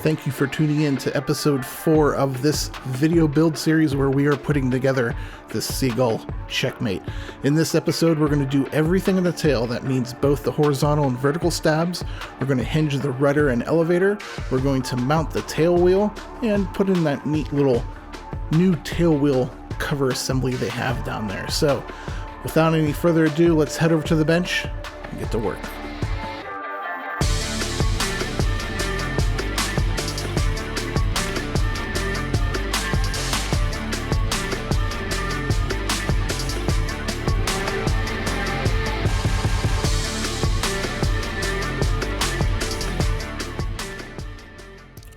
Thank you for tuning in to episode 4 of this video build series where we are putting together this Seagull Checkmate. In this episode, we're going to do everything in the tail. That means both the horizontal and vertical stabs. We're going to hinge the rudder and elevator. We're going to mount the tail wheel and put in that neat little new tail wheel cover assembly they have down there. So without any further ado, let's head over to the bench and get to work.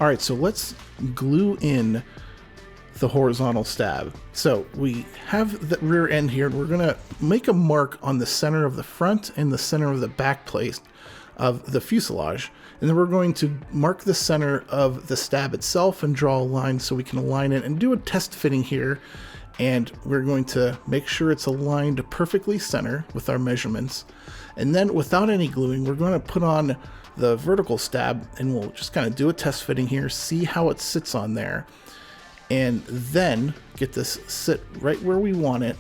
All right, so let's glue in the horizontal stab. So we have the rear end here, and we're gonna make a mark on the center of the front and the center of the back plate of the fuselage. And then we're going to mark the center of the stab itself and draw a line so we can align it and do a test fitting here. And we're going to make sure it's aligned perfectly center with our measurements. And then without any gluing, we're going to put on the vertical stab and we'll just kind of do a test fitting here, see how it sits on there, and then get this sit right where we want it.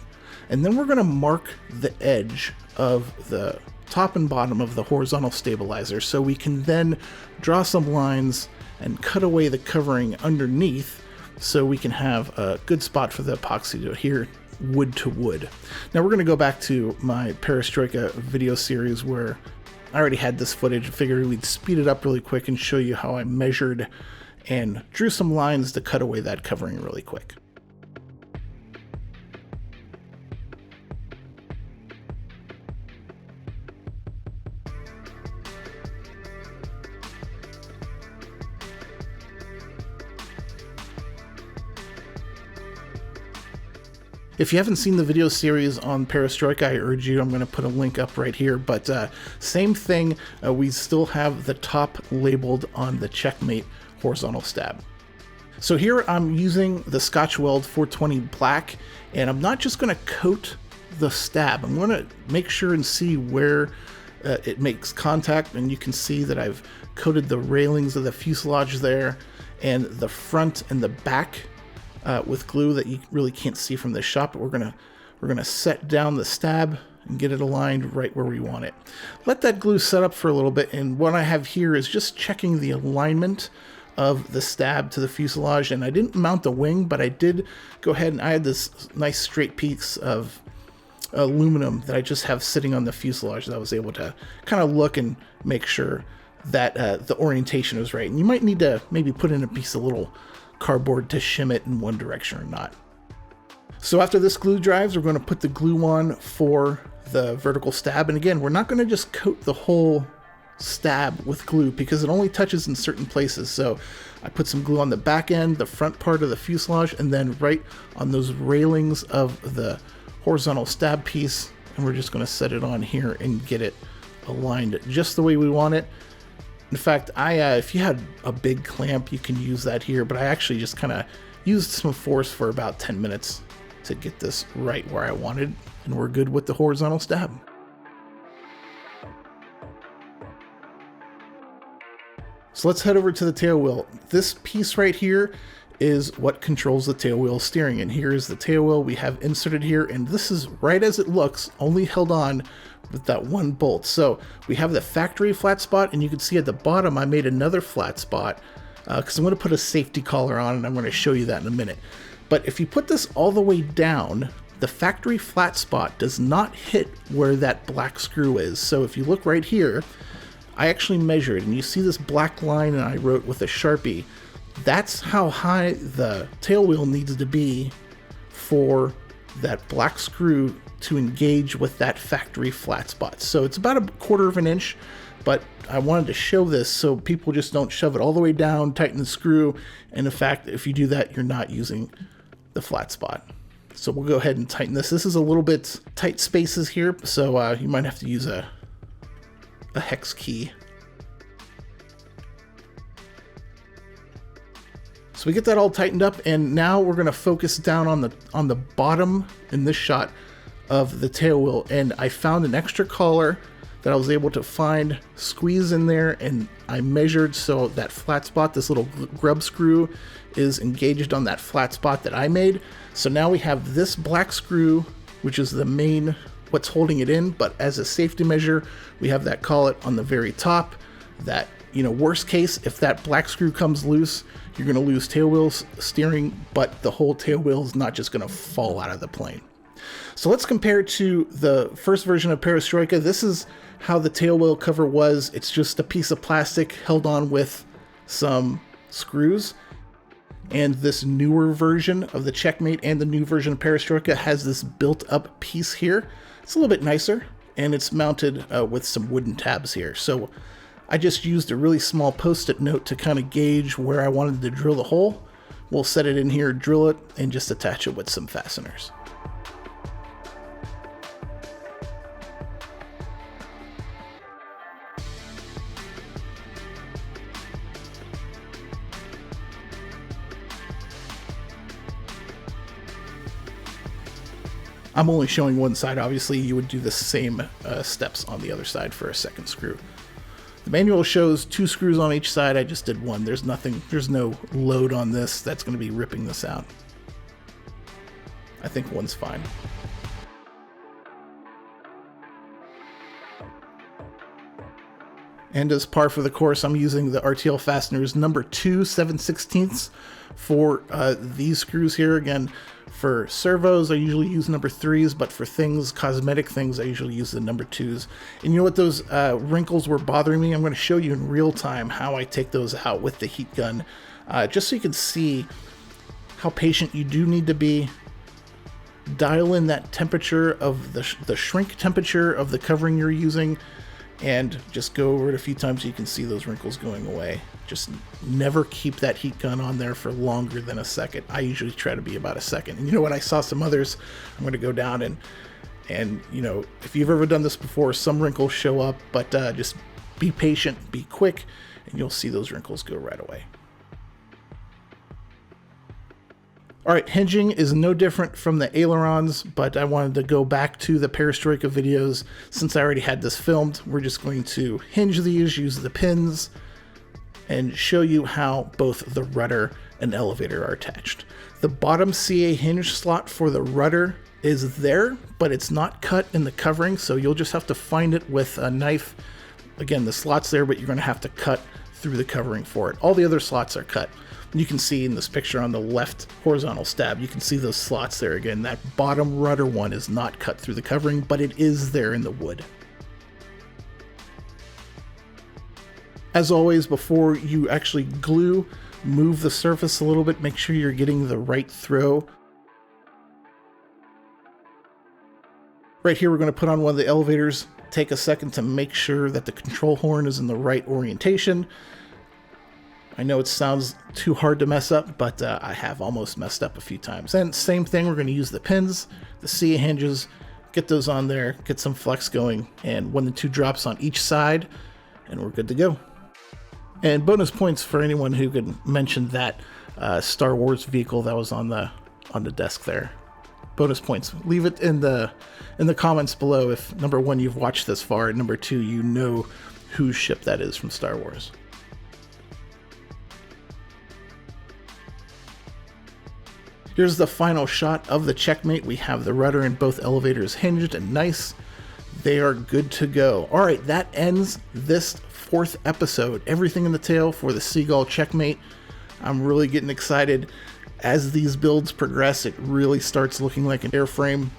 And then we're going to mark the edge of the top and bottom of the horizontal stabilizer so we can then draw some lines and cut away the covering underneath so we can have a good spot for the epoxy to adhere wood to wood. Now we're going to go back to my Perestroika video series where I already had this footage. I figured we'd speed it up really quick and show you how I measured and drew some lines to cut away that covering really quick. If you haven't seen the video series on Perestroika, I urge you, I'm going to put a link up right here, but same thing, we still have the top labeled on the Checkmate horizontal stab. So here I'm using the Scotch Weld 420 black, and I'm not just going to coat the stab, I'm going to make sure and see where it makes contact, and you can see that I've coated the railings of the fuselage there, and the front and the back with glue that you really can't see from this shot, but we're gonna set down the stab and get it aligned right where we want it. Let that glue set up for a little bit, and what I have here is just checking the alignment of the stab to the fuselage. And I didn't mount the wing, but I did go ahead and I had this nice straight piece of aluminum that I just have sitting on the fuselage that I was able to kind of look and make sure that the orientation was right. And you might need to maybe put in a piece of little cardboard to shim it in one direction or not. So after this glue dries, we're going to put the glue on for the vertical stab. And again, we're not going to just coat the whole stab with glue because it only touches in certain places. So I put some glue on the back end, the front part of the fuselage, and then right on those railings of the horizontal stab piece. And we're just going to set it on here and get it aligned just the way we want it. In fact, if you had a big clamp, you can use that here, but I actually just kind of used some force for about 10 minutes to get this right where I wanted, and we're good with the horizontal stab. So let's head over to the tail wheel. This piece right here is what controls the tail wheel steering, and here is the tail wheel we have inserted here, and this is right as it looks, only held on with that one bolt. So we have the factory flat spot, and you can see at the bottom I made another flat spot because I'm going to put a safety collar on, and I'm going to show you that in a minute. But if you put this all the way down, the factory flat spot does not hit where that black screw is. So if you look right here, I actually measured, and you see this black line, and I wrote with a Sharpie. That's how high the tail wheel needs to be for that black screw to engage with that factory flat spot. So it's about 1/4 of an inch, but I wanted to show this so people just don't shove it all the way down, tighten the screw, and in fact, if you do that, you're not using the flat spot. So we'll go ahead and tighten this. This is a little bit tight spaces here, so you might have to use a hex key. So we get that all tightened up, and now we're going to focus down on the bottom in this shot of the tail wheel, and I found an extra collar that I was able to find, squeeze in there, and I measured so that flat spot, this little grub screw, is engaged on that flat spot that I made. So now we have this black screw, which is the main, what's holding it in, but as a safety measure, we have that collet on the very top that, you know, worst case, if that black screw comes loose, you're going to lose tail wheels steering, but the whole tail wheel is not just going to fall out of the plane. So let's compare it to the first version of Perestroika. This is how the tail wheel cover was. It's just a piece of plastic held on with some screws. And this newer version of the Checkmate and the new version of Perestroika has this built-up piece here. It's a little bit nicer, and it's mounted with some wooden tabs here. So I just used a really small post-it note to kind of gauge where I wanted to drill the hole. We'll set it in here, drill it, and just attach it with some fasteners. I'm only showing one side. Obviously, you would do the same steps on the other side for a second screw. The manual shows 2 screws on each side. I just did 1. There's no load on this that's going to be ripping this out. I think 1's fine. And as par for the course, I'm using the RTL fasteners number 2 7/16 for these screws here. Again, for servos, I usually use number 3s, but for things, cosmetic things, I usually use the number 2s. And you know what, those wrinkles were bothering me? I'm going to show you in real time how I take those out with the heat gun, just so you can see how patient you do need to be. Dial in that temperature of the shrink temperature of the covering you're using, and just go over it a few times so you can see those wrinkles going away. Just never keep that heat gun on there for longer than a second. I usually try to be about a second. And you know what, I saw some others. I'm going to go down and you know, if you've ever done this before, some wrinkles show up, but just be patient, be quick, and you'll see those wrinkles go right away. All right, hinging is no different from the ailerons, but I wanted to go back to the Perestroika videos. Since I already had this filmed, we're just going to hinge these, use the pins, and show you how both the rudder and elevator are attached. The bottom CA hinge slot for the rudder is there, but it's not cut in the covering, so you'll just have to find it with a knife. Again, the slot's there, but you're going to have to cut through the covering for it. All the other slots are cut. You can see in this picture on the left horizontal stab, you can see those slots there again. That bottom rudder one is not cut through the covering, but it is there in the wood. As always, before you actually glue, move the surface a little bit, make sure you're getting the right throw. Right here, we're going to put on one of the elevators. Take a second to make sure that the control horn is in the right orientation. I know it sounds too hard to mess up, but I have almost messed up a few times. And same thing, we're going to use the pins, the CA hinges, get those on there, get some flex going, and 1 to 2 drops on each side, and we're good to go. And bonus points for anyone who could mention that Star Wars vehicle that was on the desk there. Bonus points. Leave it in the comments below if number 1 you've watched this far, and number 2 you know whose ship that is from Star Wars. Here's the final shot of the Checkmate. We have the rudder and both elevators hinged and nice. They are good to go. All right, that ends this 4th episode. Everything in the tail for the Seagull Checkmate. I'm really getting excited. As these builds progress, it really starts looking like an airframe.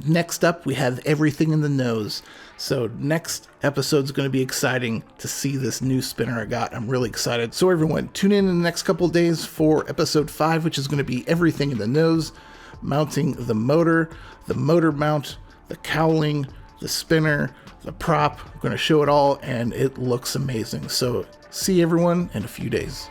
Next up, we have everything in the nose. So next episode's going to be exciting to see this new spinner I got. I'm really excited. So everyone, tune in the next couple of days for episode 5, which is going to be everything in the nose, mounting the motor mount, the cowling, the spinner, the prop. I'm going to show it all, and it looks amazing. So see everyone in a few days.